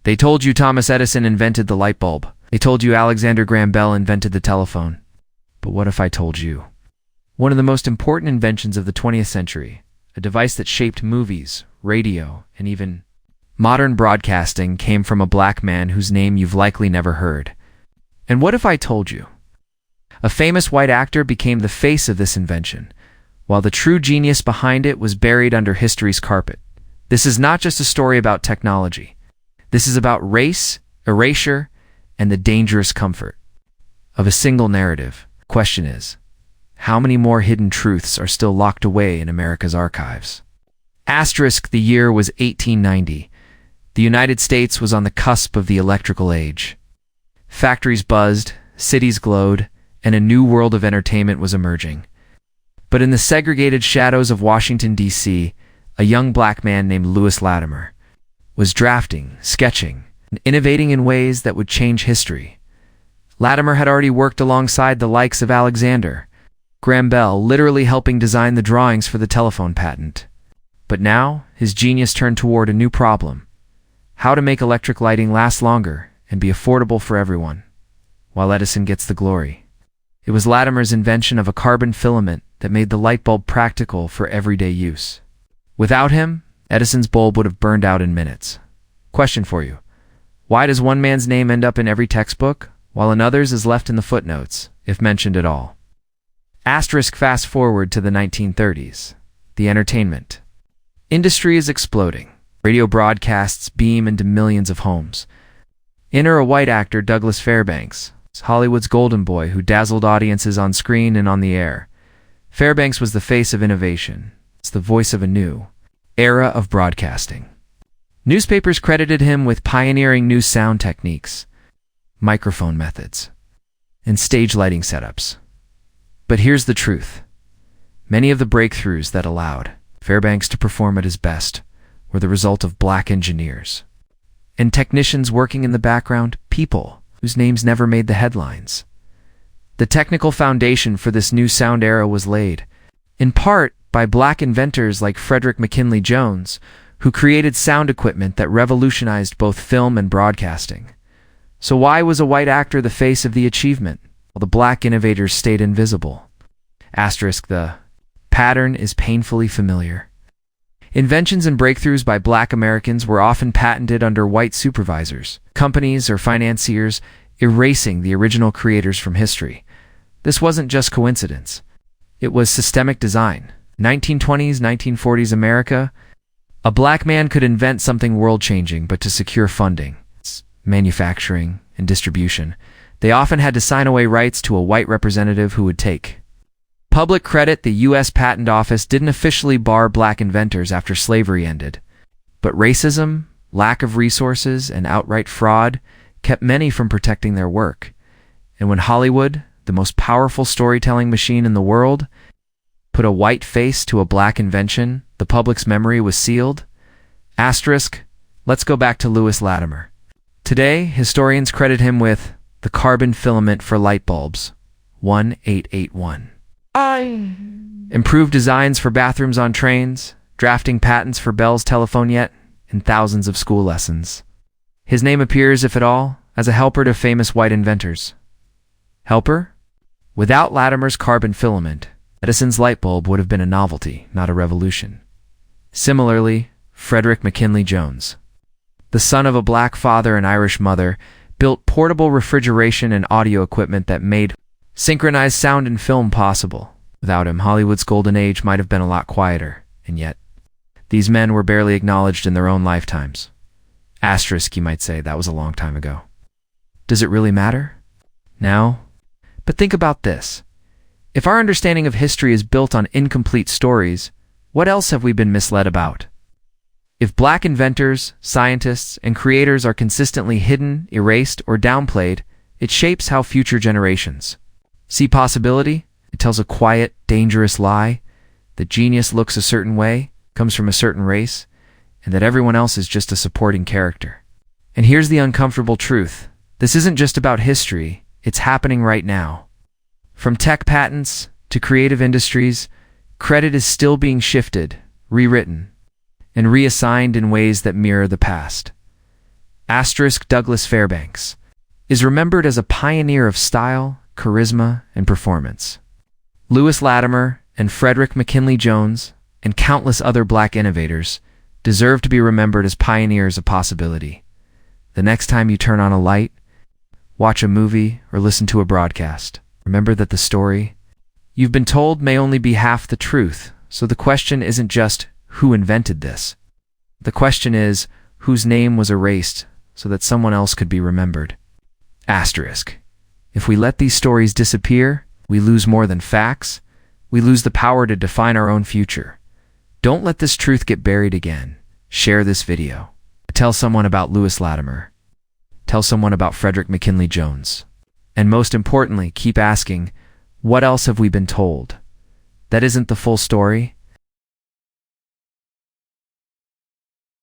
They told you Thomas Edison invented the light bulb. They told you Alexander Graham Bell invented the telephone. But what if I told you? One of the most important inventions of the 20th century, a device that shaped movies, radio, and even modern broadcasting, came from a black man whose name you've likely never heard. And what if I told you? A famous white actor became the face of this invention, while the true genius behind it was buried under history's carpet. This is not just a story about technology. This is about race, erasure, and the dangerous comfort of a single narrative. Question is, how many more hidden truths are still locked away in America's archives? Asterisk, the year was 1890. The United States was on the cusp of the electrical age. Factories buzzed, cities glowed, and a new world of entertainment was emerging. But in the segregated shadows of Washington, D.C., a young black man named Lewis Latimer was drafting, sketching, and innovating in ways that would change history. Latimer had already worked alongside the likes of Alexander Graham Bell, literally helping design the drawings for the telephone patent. But now, his genius turned toward a new problem: how to make electric lighting last longer and be affordable for everyone, while Edison gets the glory. It was Latimer's invention of a carbon filament that made the light bulb practical for everyday use. Without him, Edison's bulb would have burned out in minutes. Question for you: why does one man's name end up in every textbook, while another's is left in the footnotes, if mentioned at all? Asterisk, fast forward to the 1930s. The entertainment industry is exploding. Radio broadcasts beam into millions of homes. Enter a white actor, Douglas Fairbanks, Hollywood's golden boy who dazzled audiences on screen and on the air. Fairbanks was the face of innovation. It's the voice of a new era of broadcasting. Newspapers credited him with pioneering new sound techniques, microphone methods, and stage lighting setups. But here's the truth. Many of the breakthroughs that allowed Fairbanks to perform at his best were the result of black engineers and technicians working in the background, people whose names never made the headlines. The technical foundation for this new sound era was laid, in part, by black inventors like Frederick McKinley Jones, who created sound equipment that revolutionized both film and broadcasting. So why was a white actor the face of the achievement, while the black innovators stayed invisible? Asterisk, the pattern is painfully familiar. Inventions and breakthroughs by black Americans were often patented under white supervisors, companies, or financiers, erasing the original creators from history. This wasn't just coincidence. It was systemic design. 1920s, 1940s America, a black man could invent something world-changing, but to secure funding, manufacturing, and distribution, they often had to sign away rights to a white representative who would take public credit. The U.S. Patent Office didn't officially bar black inventors after slavery ended, but racism, lack of resources, and outright fraud kept many from protecting their work. And when Hollywood, the most powerful storytelling machine in the world, put a white face to a black invention, the public's memory was sealed. Asterisk, let's go back to Lewis Latimer. Today, historians credit him with the carbon filament for light bulbs, 1881. Improved designs for bathrooms on trains, drafting patents for Bell's telephone yet, and thousands of school lessons. His name appears, if at all, as a helper to famous white inventors. Helper? Without Latimer's carbon filament, Edison's light bulb would have been a novelty, not a revolution. Similarly, Frederick McKinley Jones, the son of a black father and Irish mother, built portable refrigeration and audio equipment that made synchronized sound and film possible. Without him, Hollywood's golden age might have been a lot quieter, and yet, these men were barely acknowledged in their own lifetimes. Asterisk, you might say, that was a long time ago. Does it really matter? No. But think about this. If our understanding of history is built on incomplete stories, what else have we been misled about? If black inventors, scientists, and creators are consistently hidden, erased, or downplayed, it shapes how future generations see possibility. It tells a quiet, dangerous lie that genius looks a certain way, comes from a certain race, and that everyone else is just a supporting character. And here's the uncomfortable truth. This isn't just about history, it's happening right now. From tech patents to creative industries, credit is still being shifted, rewritten, and reassigned in ways that mirror the past. Douglas Fairbanks is remembered as a pioneer of style, charisma, and performance. Lewis Latimer and Frederick McKinley Jones and countless other black innovators deserve to be remembered as pioneers of possibility. The next time you turn on a light, watch a movie, or listen to a broadcast, remember that the story you've been told may only be half the truth. So the question isn't just who invented this. The question is whose name was erased so that someone else could be remembered. If we let these stories disappear, we lose more than facts. We lose the power to define our own future. Don't let this truth get buried again. Share this video. Tell someone about Lewis Latimer. Tell someone about Frederick McKinley Jones. And most importantly, keep asking, what else have we been told? That isn't the full story.